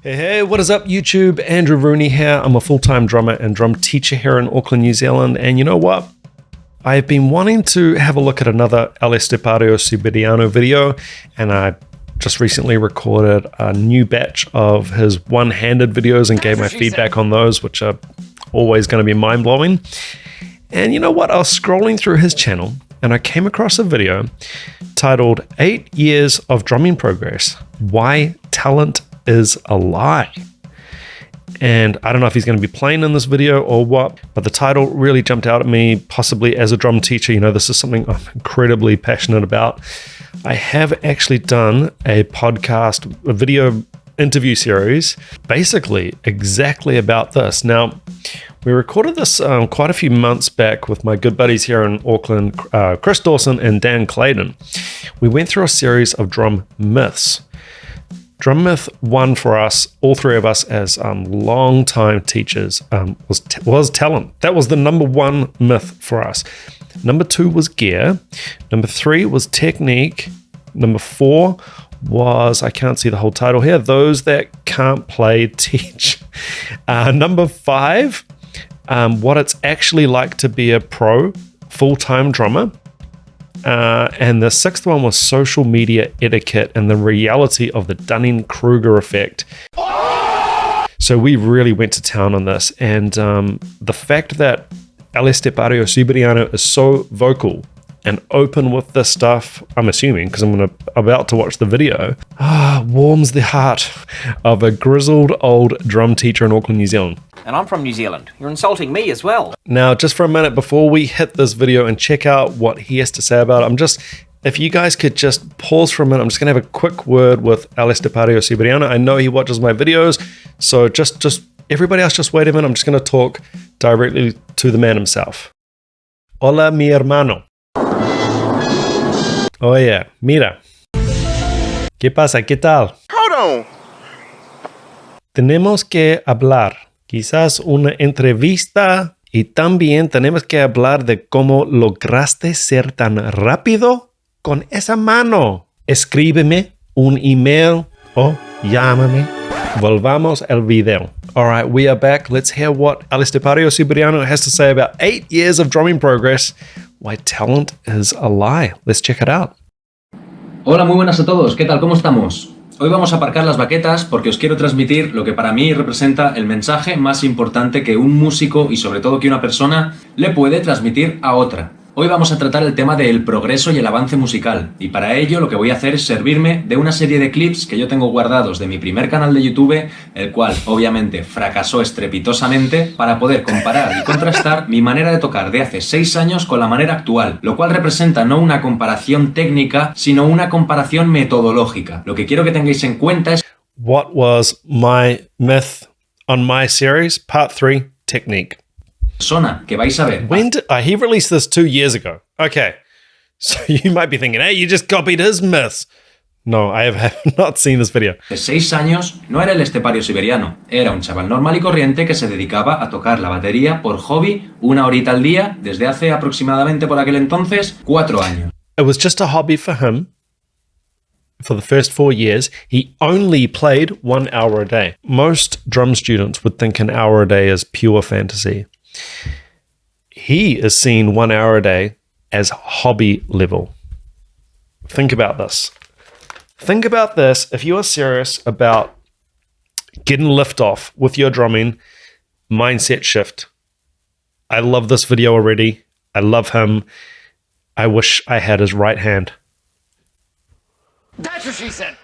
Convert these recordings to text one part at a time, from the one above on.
Hey, what is up, YouTube? Andrew Rooney here. I'm a full-time drummer and drum teacher here in Auckland, New Zealand. And you know what? I've been wanting to have a look at another ESTEPARIO SIBERIANO video, and I just recently recorded a new batch of his one-handed videos and gave my feedback on those, which are always going to be mind-blowing. And you know what? I was scrolling through his channel and I came across a video titled 8 Years of Drumming Progress, Why Talent is a Lie. And I don't know if he's going to be playing in this video or what, but the title really jumped out at me, possibly as a drum teacher. You know, this is something I'm incredibly passionate about. I have actually done a podcast, a video interview series, basically exactly about this. Now, we recorded this quite a few months back with my good buddies here in Auckland, Chris Dawson and Dan Clayton. We went through a series of drum myths. Drum myth one for us, all three of us as long-time teachers, was talent. That was the number one myth for us. Number two was gear. Number three was technique. Number four was, I can't see the whole title here, those that can't play teach. Number five, what it's actually like to be a pro full-time drummer. And the sixth one was social media etiquette and the reality of the Dunning-Kruger effect. So we really went to town on this. And the fact that ESTEPARIO SIBERIANO is so vocal and open with this stuff, I'm assuming, because I'm about to watch the video, warms the heart of a grizzled old drum teacher in Auckland, New Zealand. And I'm from New Zealand. You're insulting me as well. Now, just for a minute before we hit this video and check out what he has to say about it, if you guys could just pause for a minute, I'm just going to have a quick word with ESTEPARIO SIBERIANO. I know he watches my videos, so just everybody else, just wait a minute. I'm just going to talk directly to the man himself. Hola, mi hermano. Oh yeah, mira. ¿Qué pasa? ¿Qué tal? Hold on. Tenemos que hablar. Quizás una entrevista y también tenemos que hablar de cómo lograste ser tan rápido con esa mano. Escríbeme un email o llámame. Volvamos al video. All right, we are back. Let's hear what ESTEPARIO SIBERIANO has to say about 8 years of drumming progress. Why talent is a lie. Let's check it out. Hola, muy buenas a todos. ¿Qué tal? ¿Cómo estamos? Hoy vamos a aparcar las baquetas porque os quiero transmitir lo que para mí representa el mensaje más importante que un músico y sobre todo que una persona le puede transmitir a otra. Hoy vamos a tratar el tema del progreso y el avance musical, y para ello lo que voy a hacer es servirme de una serie de clips que yo tengo guardados de mi primer canal de YouTube, el cual obviamente fracasó estrepitosamente, para poder comparar y contrastar mi manera de tocar de hace 6 años con la manera actual, lo cual representa no una comparación técnica, sino una comparación metodológica. Lo que quiero que tengáis en cuenta es... What was my myth on my series? Part 3, technique. Persona que vais a ver. When did he released this 2 years ago? Okay, so you might be thinking, hey, you just copied his myths. No, I have not seen this video. De 6 años no era el ESTEPARIO SIBERIANO, era un chaval normal y corriente que se dedicaba a tocar la batería por hobby 1 horita al día desde hace aproximadamente por aquel entonces 4 años. It was just a hobby for him. For the first 4 years, he only played 1 hour a day. Most drum students would think an hour a day is pure fantasy. He is seeing 1 hour a day as hobby level. Think about this. Think about this. If you are serious about getting lift off with your drumming, mindset shift. I love this video already. I love him. I wish I had his right hand. That's what she said.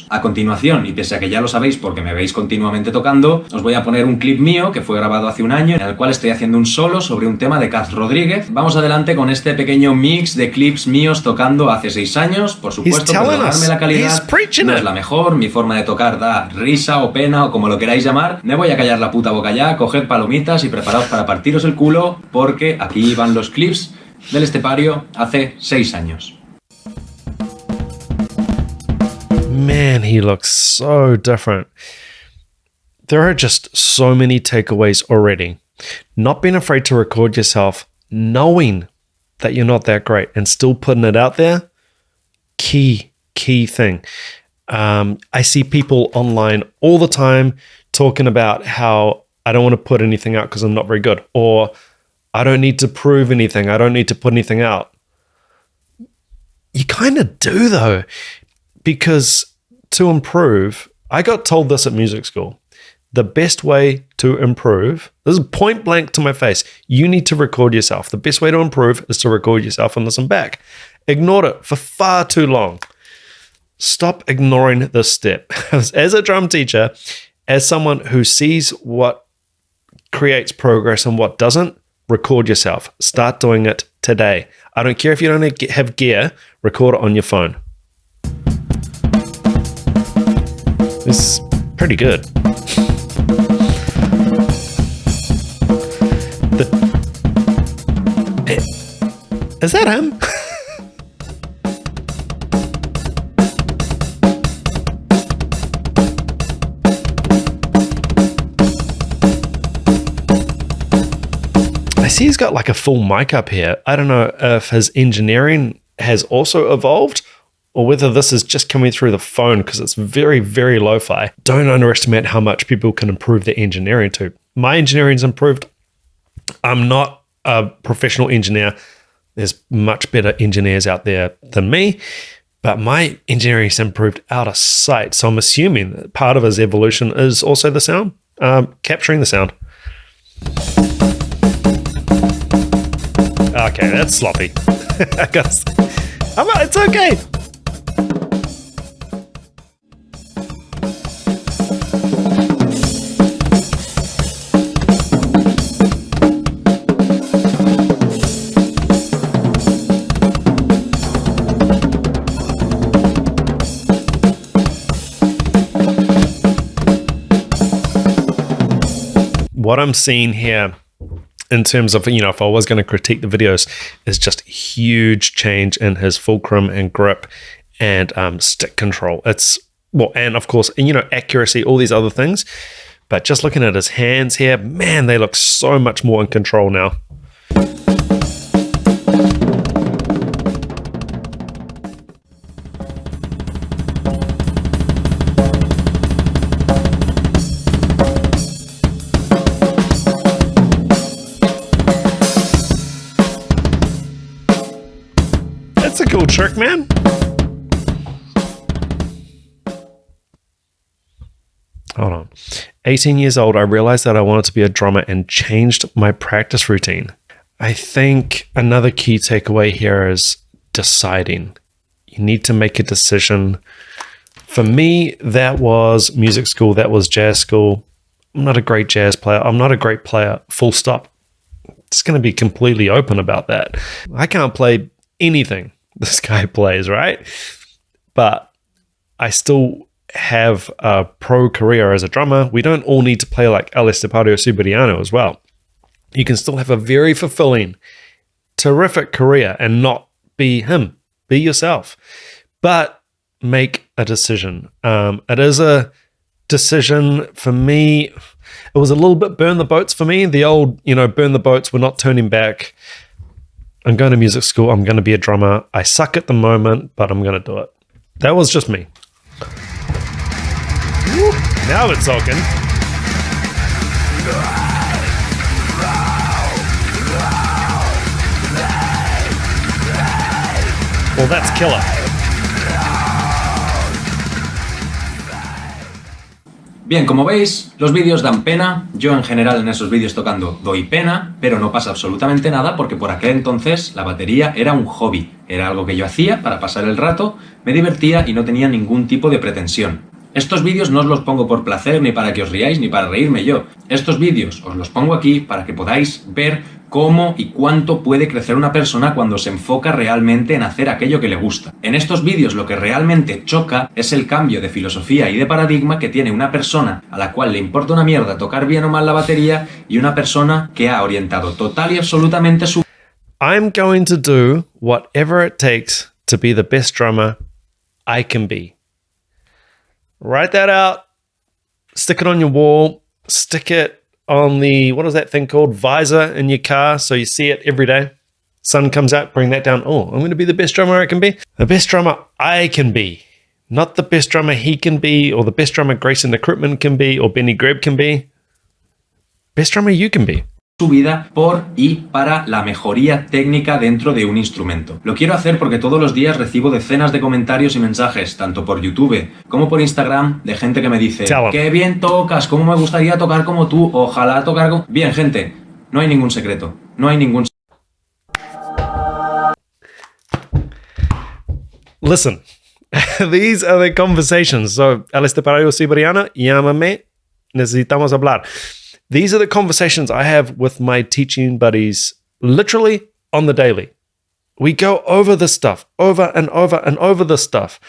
A continuación, y pese a que ya lo sabéis porque me veis continuamente tocando, os voy a poner un clip mío que fue grabado hace un año, en el cual estoy haciendo un solo sobre un tema de Kaz Rodríguez. Vamos adelante con este pequeño mix de clips míos tocando hace 6 años. Por supuesto, perdonadme la calidad, no es la mejor, mi forma de tocar da risa o pena o como lo queráis llamar. Me voy a callar la puta boca ya, coged palomitas y preparaos para partiros el culo, porque aquí van los clips del ESTEPARIO hace 6 años. Man, he looks so different. There are just so many takeaways already. Not being afraid to record yourself, knowing that you're not that great and still putting it out there, key thing. I see people online all the time talking about how I don't want to put anything out because I'm not very good, or I don't need to prove anything. I don't need to put anything out. You kind of do though, because to improve, I got told this at music school. The best way to improve, this is point blank to my face, you need to record yourself. The best way to improve is to record yourself and listen back. Ignored it for far too long. Stop ignoring this step. As a drum teacher, as someone who sees what creates progress and what doesn't, record yourself. Start doing it today. I don't care if you don't have gear, record it on your phone. It's pretty good. Is that him? I see he's got like a full mic up here. I don't know if his engineering has also evolved or whether this is just coming through the phone because it's very, very lo-fi. Don't underestimate how much people can improve their engineering too. My engineering's improved. I'm not a professional engineer. There's much better engineers out there than me, but my engineering's improved out of sight. So I'm assuming that part of his evolution is also the sound, capturing the sound. Okay, that's sloppy. I guess. It's okay. What I'm seeing here in terms of, if I was going to critique the videos, is just huge change in his fulcrum and grip and stick control. And of course, accuracy, all these other things. But just looking at his hands here, man, they look so much more in control now. That's a cool trick, man. Hold on. 18 years old, I realized that I wanted to be a drummer and changed my practice routine. I think another key takeaway here is deciding. You need to make a decision. For me, that was music school. That was jazz school. I'm not a great jazz player. I'm not a great player, full stop. Just going to be completely open about that. I can't play anything this guy plays, right? But I still have a pro career as a drummer. We don't all need to play like ESTEPARIO SIBERIANO as well. You can still have a very fulfilling, terrific career and not be him. Be yourself. But make a decision. It is a decision for me. It was a little bit burn the boats for me. The old, burn the boats. We're not turning back. I'm going to music school. I'm going to be a drummer. I suck at the moment, but I'm going to do it. That was just me. Woo, now we're talking. Well, that's killer. Bien, como veis, los vídeos dan pena. Yo en general en esos vídeos tocando doy pena, pero no pasa absolutamente nada porque por aquel entonces la batería era un hobby. Era algo que yo hacía para pasar el rato, me divertía y no tenía ningún tipo de pretensión. Estos vídeos no os los pongo por placer ni para que os riáis ni para reírme yo. Estos vídeos os los pongo aquí para que podáis ver cómo y cuánto puede crecer una persona cuando se enfoca realmente en hacer aquello que le gusta. En estos vídeos lo que realmente choca es el cambio de filosofía y de paradigma que tiene una persona a la cual le importa una mierda tocar bien o mal la batería y una persona que ha orientado total y absolutamente su... I'm going to do whatever it takes to be the best drummer I can be. Write that out, stick it on your wall, stick it on the, what is that thing called? Visor in your car, so you see it every day. Sun comes out, bring that down. Oh, I'm going to be the best drummer I can be. The best drummer I can be. Not the best drummer he can be, or the best drummer Grayson Equipment can be, or Benny Greb can be. Best drummer you can be. Su vida por y para la mejoría técnica dentro de un instrumento. Lo quiero hacer porque todos los días recibo decenas de comentarios y mensajes, tanto por YouTube como por Instagram, de gente que me dice: ¡qué bien tocas! ¿Cómo me gustaría tocar como tú? Ojalá tocar como... Bien, gente, no hay ningún secreto. No hay ningún... Listen, these are the conversations. So, el Estepario Siberiano, llámame, necesitamos hablar. These are the conversations I have with my teaching buddies literally on the daily. We go over this stuff, over and over and over this stuff,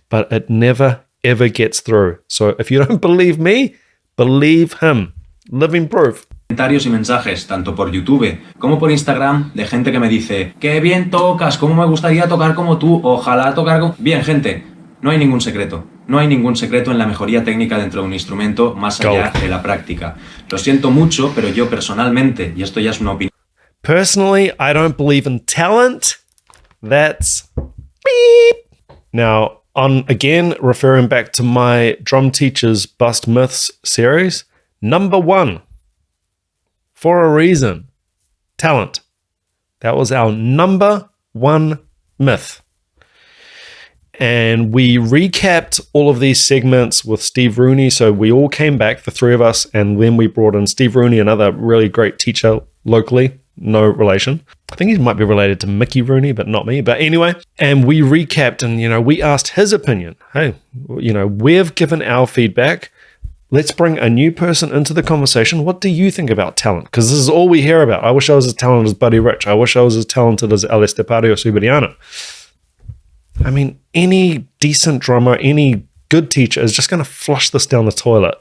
but it never, ever gets through. So if you don't believe me, believe him. Living proof. Comentarios y mensajes, tanto por YouTube como por Instagram, de gente que me dice: ¡qué bien tocas! ¿Cómo me gustaría tocar como tú? Ojalá tocar como... Bien, gente, no hay ningún secreto. No hay ningún secreto en la mejoría técnica dentro de un instrumento más allá de la práctica. Lo siento mucho, pero yo personalmente, y esto ya es una opinión... Personally, I don't believe in talent. That's beep. Now, again, referring back to my Drum Teachers Bust Myths series, number 1, for a reason, talent. That was our number 1 myth. And we recapped all of these segments with Steve Rooney. So we all came back, the three of us, and then we brought in Steve Rooney, another really great teacher locally, no relation. I think he might be related to Mickey Rooney, but not me. But anyway, and we recapped and, we asked his opinion. Hey, we've given our feedback. Let's bring a new person into the conversation. What do you think about talent? Because this is all we hear about. I wish I was as talented as Buddy Rich. I wish I was as talented as El Estepario Siberiano. I mean, any decent drummer, any good teacher is just going to flush this down the toilet.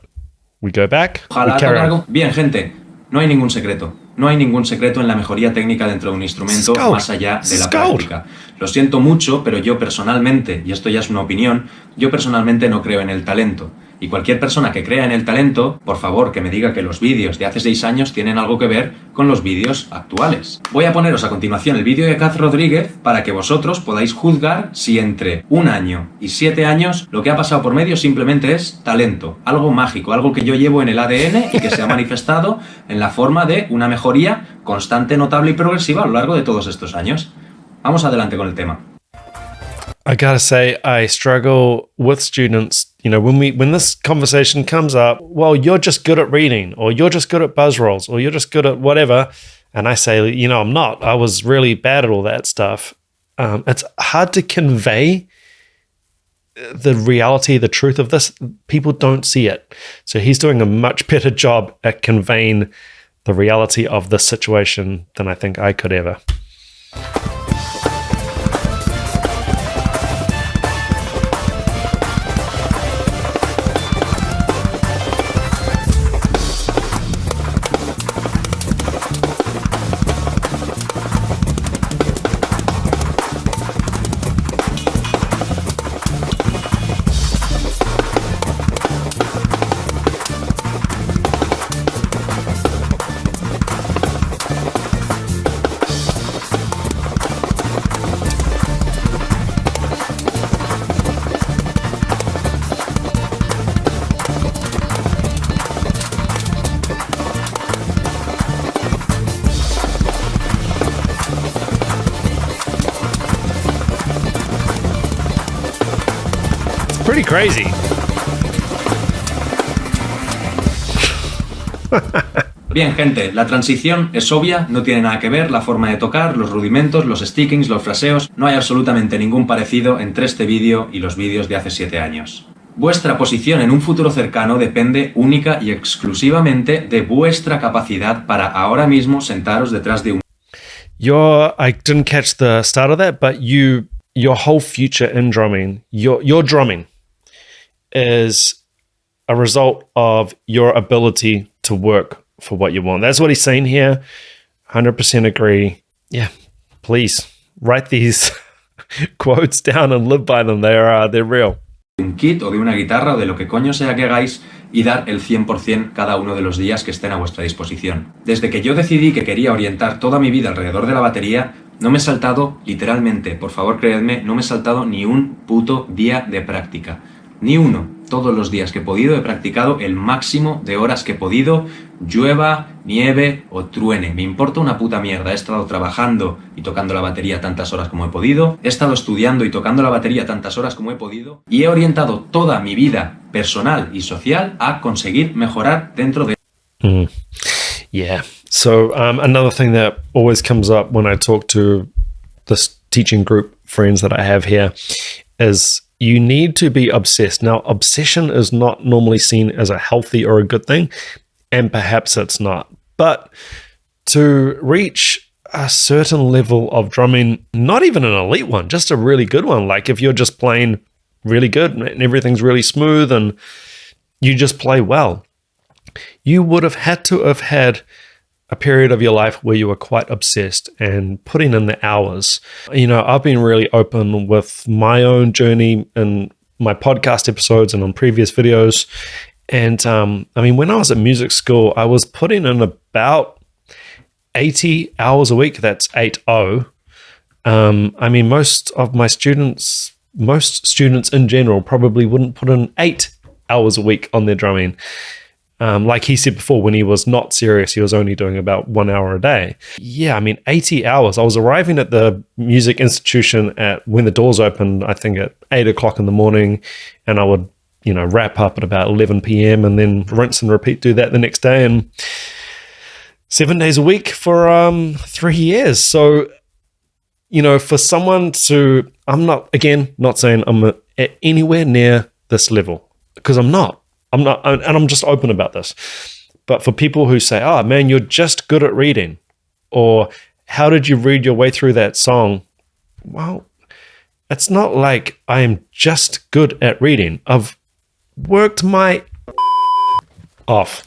We go back, we carry on. Bien, gente, no hay ningún secreto. No hay ningún secreto en la mejoría técnica dentro de un instrumento más allá de la práctica. Lo siento mucho, pero yo personalmente, y esto ya es una opinión, yo personalmente no creo en el talento. Y cualquier persona que crea en el talento, por favor, que me diga que los vídeos de hace 6 años tienen algo que ver con los vídeos actuales. Voy a poneros a continuación el vídeo de Kaz Rodríguez para que vosotros podáis juzgar si entre 1 año y 7 años lo que ha pasado por medio simplemente es talento, algo mágico, algo que yo llevo en el ADN y que se ha manifestado en la forma de una mejoría constante, notable y progresiva a lo largo de todos estos años. Vamos adelante con el tema. I gotta say, I struggle with students, when this conversation comes up, well, you're just good at reading, or you're just good at buzz rolls, or you're just good at whatever. And I say, I'm not. I was really bad at all that stuff. It's hard to convey the reality, the truth of this. People don't see it. So he's doing a much better job at conveying the reality of this situation than I think I could ever. Pretty crazy. Bien, gente, la transición es obvia, no tiene nada que ver, la forma de tocar, los rudimentos, los stickings, los fraseos, no hay absolutamente ningún parecido entre este vídeo y los vídeos de hace 7 años. Vuestra posición en un futuro cercano depende única y exclusivamente de vuestra capacidad para ahora mismo sentaros detrás de un... I didn't catch the start of that, but your whole future in drumming, your drumming is a result of your ability to work for what you want. That's what he's saying here. 100% agree. Yeah, please write these quotes down and live by them. They're real. Un kit o de una guitarra o de lo que coño sea que hagáis y dar el 100% cada uno de los días que estén a vuestra disposición. Desde que yo decidí que quería orientar toda mi vida alrededor de la batería, No me he saltado, literalmente, por favor creedme, no me he saltado ni un puto día de práctica. Ni uno. Todos los días que he podido he practicado el máximo de horas que he podido, llueva, nieve o truene. Me importa una puta mierda. He estado trabajando y tocando la batería tantas horas como he podido. He estado estudiando y tocando la batería tantas horas como he podido. Y he orientado toda mi vida personal y social a conseguir mejorar dentro de... Yeah. So another thing that always comes up when I talk to this teaching group friends that I have here is you need to be obsessed. Now, obsession is not normally seen as a healthy or a good thing, and perhaps it's not. But to reach a certain level of drumming, not even an elite one, just a really good one, like if you're just playing really good and everything's really smooth and you just play well, you would have had to have had a period of your life where you were quite obsessed and putting in the hours. You know, I've been really open with my own journey in my podcast episodes and on previous videos. And I mean, when I was at music school, I was putting in about 80 hours a week. That's 80. I mean, most students in general probably wouldn't put in 8 hours a week on their drumming. Like he said before, when he was not serious, he was only doing about 1 hour a day. Yeah, I mean, 80 hours. I was arriving at the music institution when the doors opened, I think at 8 o'clock in the morning, and I would, wrap up at about 11 p.m. and then rinse and repeat, do that the next day, and 7 days a week for 3 years. So, for someone to, I'm not saying I'm at anywhere near this level, because I'm not, and I'm just open about this. But for people who say, oh man, you're just good at reading, or how did you read your way through that song? Well, it's not like I am just good at reading. I've worked my off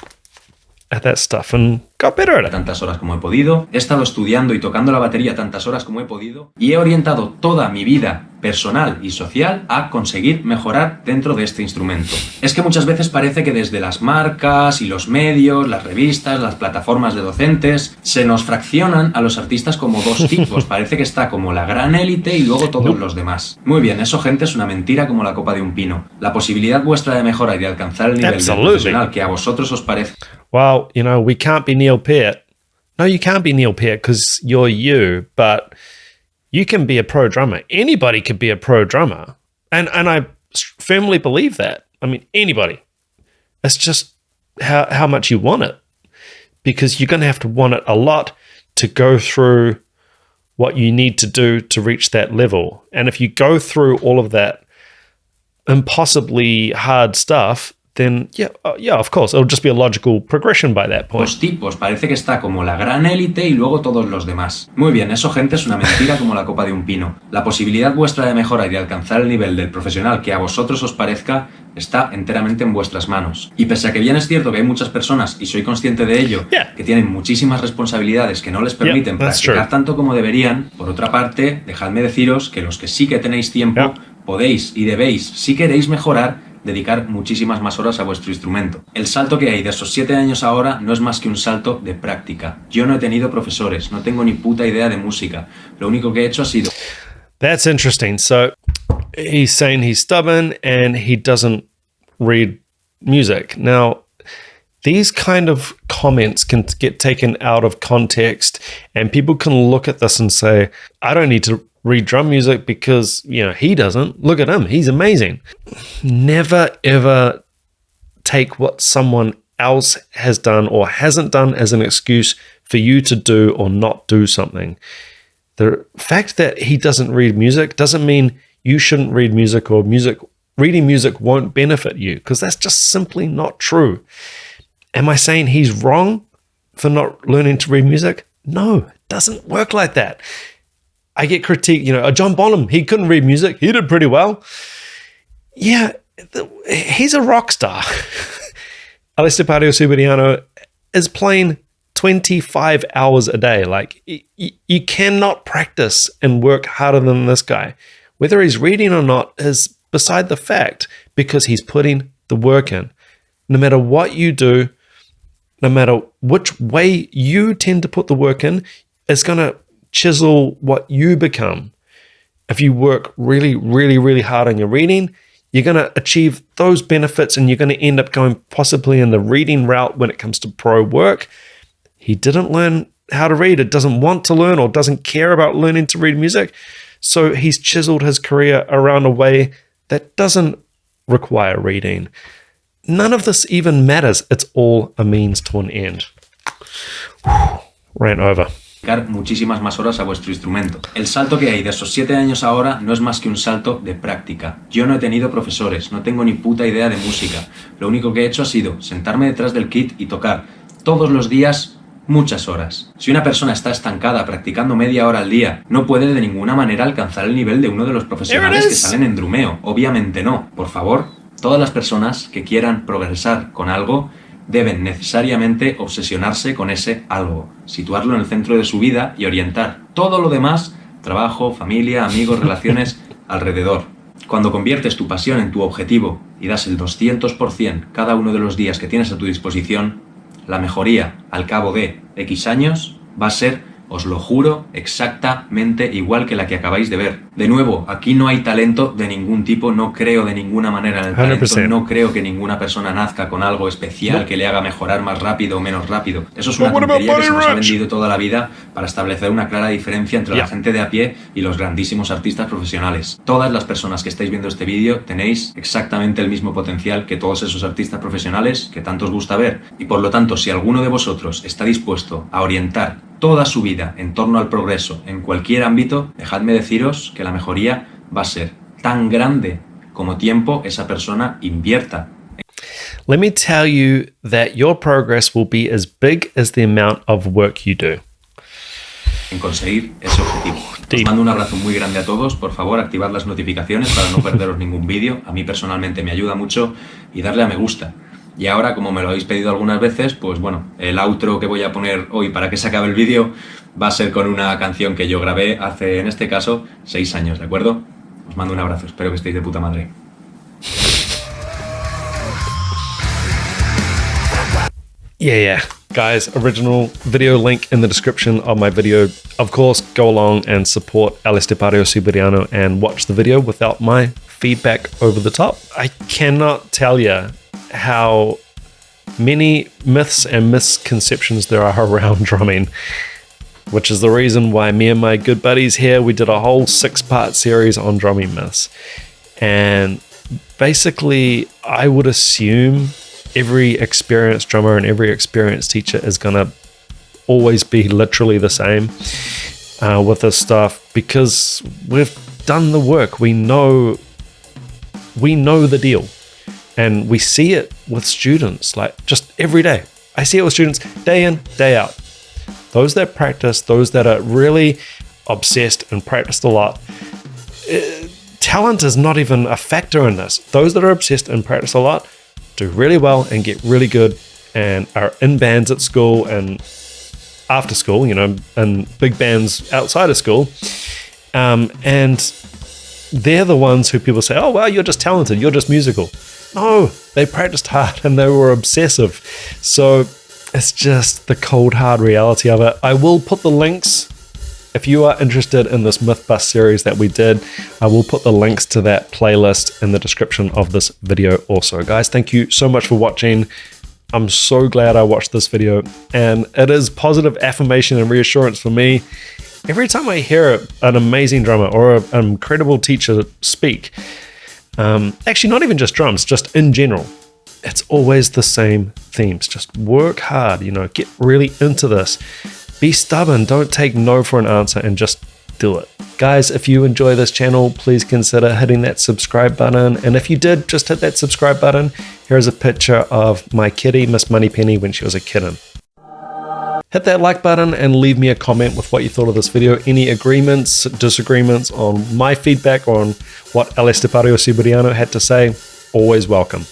at that stuff and got better at it. Tantas horas como he podido, he estado estudiando y tocando la batería tantas horas como he podido, y he orientado toda mi vida personal y social a conseguir mejorar dentro de este instrumento. Es que muchas veces parece que desde las marcas y los medios, las revistas, las plataformas de docentes, se nos fraccionan a los artistas como dos tipos. Parece que está como la gran élite y luego todos los demás. Muy bien, eso, gente, es una mentira como la copa de un pino. La posibilidad vuestra de mejora y de alcanzar el nivel de profesional que a vosotros os parece... Well, we can't be Neil Peart. No, you can't be Neil Peart because you're you, but you can be a pro drummer. Anybody could be a pro drummer. And I firmly believe that. I mean, anybody. It's just how much you want it. Because you're going to have to want it a lot to go through what you need to do to reach that level. And if you go through all of that impossibly hard stuff, then yeah, of course, it'll just be a logical progression by that point. Los tipos, parece que está como la gran élite y luego todos los demás. Muy bien, eso, gente, es una mentira como la copa de un pino. La posibilidad vuestra de mejora y de alcanzar el nivel del profesional que a vosotros os parezca está enteramente en vuestras manos. Y pese a que bien es cierto que hay muchas personas, y soy consciente de ello, que tienen muchísimas responsabilidades que no les permiten practicar tanto como deberían, por otra parte, dejadme deciros que los que sí que tenéis tiempo, podéis y debéis, si queréis mejorar, dedicar muchísimas más horas a vuestro instrumento. El salto que hay de esos 7 años ahora no es más que un salto de práctica. Yo no he tenido profesores, no tengo ni puta idea de música. Lo único que he hecho ha sido... That's interesting. So he's saying he's stubborn and he doesn't read music. Now, these kind of comments can get taken out of context and people can look at this and say, I don't need to read drum music because, he doesn't. Look at him. He's amazing. Never, ever take what someone else has done or hasn't done as an excuse for you to do or not do something. The fact that he doesn't read music doesn't mean you shouldn't read music or reading music won't benefit you, because that's just simply not true. Am I saying he's wrong for not learning to read music? No, it doesn't work like that. I get critique, John Bonham, he couldn't read music. He did pretty well. Yeah, he's a rock star. ESTEPARIO SIBERIANO is playing 25 hours a day. Like, you cannot practice and work harder than this guy. Whether he's reading or not is beside the fact, because he's putting the work in. No matter what you do, no matter which way you tend to put the work in, it's going to chisel what you become. If you work really, really, really hard on your reading, you're going to achieve those benefits and you're going to end up going possibly in the reading route when it comes to pro work. He didn't learn how to read, it doesn't want to learn or doesn't care about learning to read music. So he's chiseled his career around a way that doesn't require reading. None of this even matters. It's all a means to an end. Rant over. Muchísimas más horas a vuestro instrumento. El salto que hay de esos 7 años ahora no es más que un salto de práctica. Yo no he tenido profesores, no tengo ni puta idea de música. Lo único que he hecho ha sido sentarme detrás del kit y tocar todos los días muchas horas. Si una persona está estancada practicando media hora al día, no puede de ninguna manera alcanzar el nivel de uno de los profesionales que salen en drumeo. Obviamente no. Por favor, todas las personas que quieran progresar con algo deben necesariamente obsesionarse con ese algo, situarlo en el centro de su vida y orientar todo lo demás, trabajo, familia, amigos, relaciones, alrededor. Cuando conviertes tu pasión en tu objetivo y das el 200% cada uno de los días que tienes a tu disposición, la mejoría al cabo de X años va a ser, os lo juro, exactamente igual que la que acabáis de ver. De nuevo, aquí no hay talento de ningún tipo, no creo de ninguna manera en el talento, 100%. no creo que ninguna persona nazca con algo especial que le haga mejorar más rápido o menos rápido. Eso es una tontería que se nos ha vendido toda la vida para establecer una clara diferencia entre la gente de a pie y los grandísimos artistas profesionales. Todas las personas que estáis viendo este vídeo tenéis exactamente el mismo potencial que todos esos artistas profesionales que tanto os gusta ver. Y por lo tanto, si alguno de vosotros está dispuesto a orientar toda su vida en torno al progreso en cualquier ámbito, dejadme deciros que la mejoría va a ser tan grande como tiempo esa persona invierta. Let me tell you that your progress will be as big as the amount of work you do. En conseguir ese objetivo. Os mando un abrazo muy grande a todos. Por favor, activad las notificaciones para no perderos ningún vídeo. A mí personalmente me ayuda mucho, y darle a me gusta. Y ahora, como me lo habéis pedido algunas veces, pues bueno, el outro que voy a poner hoy para que se acabe el vídeo va a ser con una canción que yo grabé hace, en este caso, 6 años, ¿de acuerdo? Os mando un abrazo, espero que estéis de puta madre. Yeah. Guys, original video link in the description of my video. Of course, go along and support ESTEPARIO SIBERIANO and watch the video without my feedback over the top. I cannot tell you how many myths and misconceptions there are around drumming, which is the reason why me and my good buddies here, we did a whole 6-part series on drumming myths. And basically, I would assume every experienced drummer and every experienced teacher is going to always be literally the same with this stuff, because we've done the work. We know the deal. And we see it with students, like just every day. I see it with students day in, day out. Those that practice, those that are really obsessed and practiced a lot. Talent is not even a factor in this. Those that are obsessed and practice a lot do really well and get really good and are in bands at school and after school, you know, and big bands outside of school. And they're the ones who people say, oh, wow, you're just talented, you're just musical. No, they practiced hard and they were obsessive. So it's just the cold, hard reality of it. I will put the links, if you are interested in this Myth Bust series that we did, I will put the links to that playlist in the description of this video also. Guys, thank you so much for watching. I'm so glad I watched this video, and it is positive affirmation and reassurance for me. Every time I hear an amazing drummer or an incredible teacher speak, actually not even just drums, just in general, it's always the same themes. Just work hard, you know, get really into this. Be stubborn, don't take no for an answer, and just do it. Guys, if you enjoy this channel, please consider hitting that subscribe button. And if you did, just hit that subscribe button. Here's a picture of my kitty, Miss Moneypenny, when she was a kitten. Hit that like button and leave me a comment with what you thought of this video. Any agreements, disagreements on my feedback on what ESTEPARIO SIBERIANO had to say, always welcome.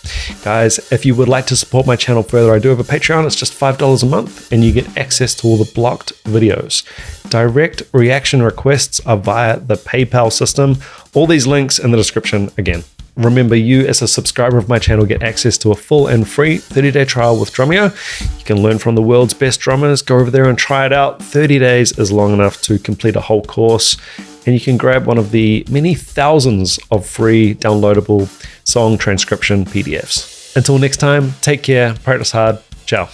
Guys, if you would like to support my channel further, I do have a Patreon. It's just $5 a month and you get access to all the blocked videos. Direct reaction requests are via the PayPal system. All these links in the description again. Remember, you as a subscriber of my channel get access to a full and free 30-day trial with Drumeo. You can learn from the world's best drummers, go over there and try it out. 30 days is long enough to complete a whole course, and you can grab one of the many thousands of free downloadable song transcription PDFs. Until next time, take care, practice hard, ciao.